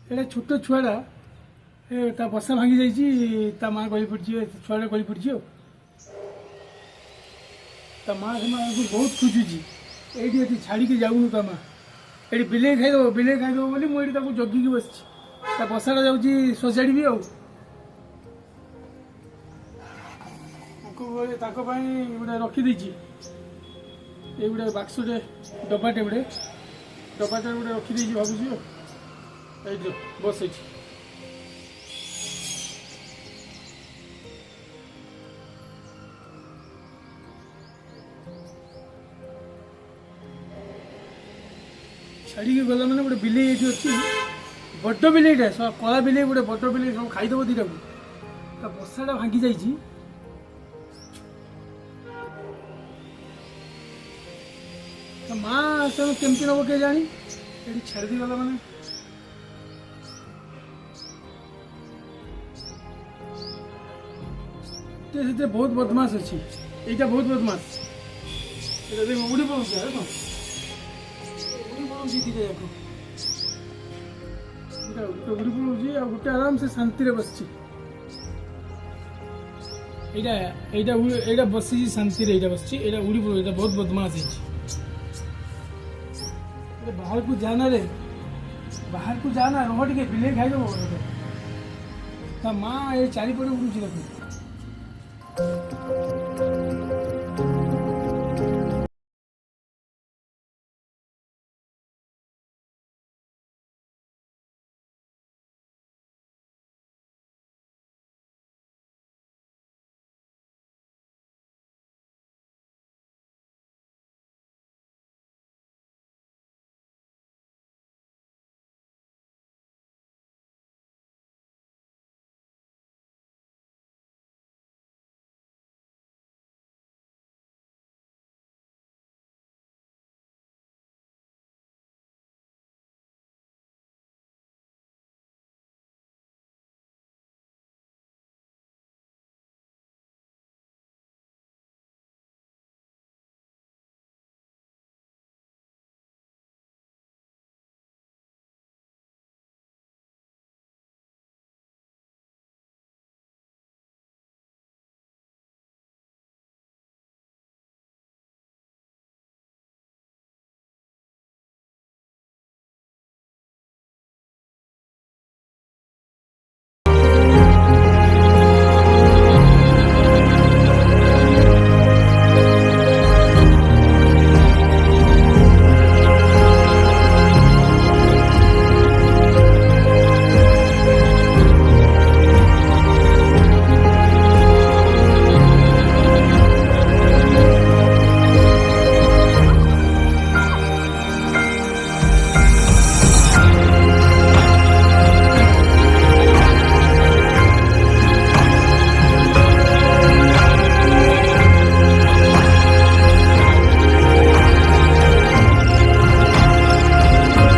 एटा छोट छुआटा ता बसा भांगी जाइए ता माँ गली पड़ी छुआटा गली पड़ी ता माँ से बहुत खोजुची ये छाड़ी जाऊनु ता माँ ये बिले खाईदेव बोली मुझे जगिकी बस बसाटा जाऊँगी सजाड़ी गोटे रखीदे ये गोटे बाक्सटे डबाटे गोटे गोटे रखीदे भावुँ बस छाड़ी गला मैंने गोटे बिले अच्छी बड़ बिलेटा सब कला बिले गोटे बड़ बिले सब खाईदेव दीटा को बसाटा भांगी जाइए माँ से केमती नब के जानी ये छाड़ी गला मैंने बहुत बदमाश अच्छी यहाँ बहुत बदमाश उड़ी पड़े धीरे जाक उड़ी पड़े गोटे आराम से शांति बस यहाँ बस शांति बस उड़ी पड़े बहुत बदमाश बाहर को जाना रे बाहर को जाना रह टे बिले खाईदेव माँ ये चारिपटे उड़ूची देखो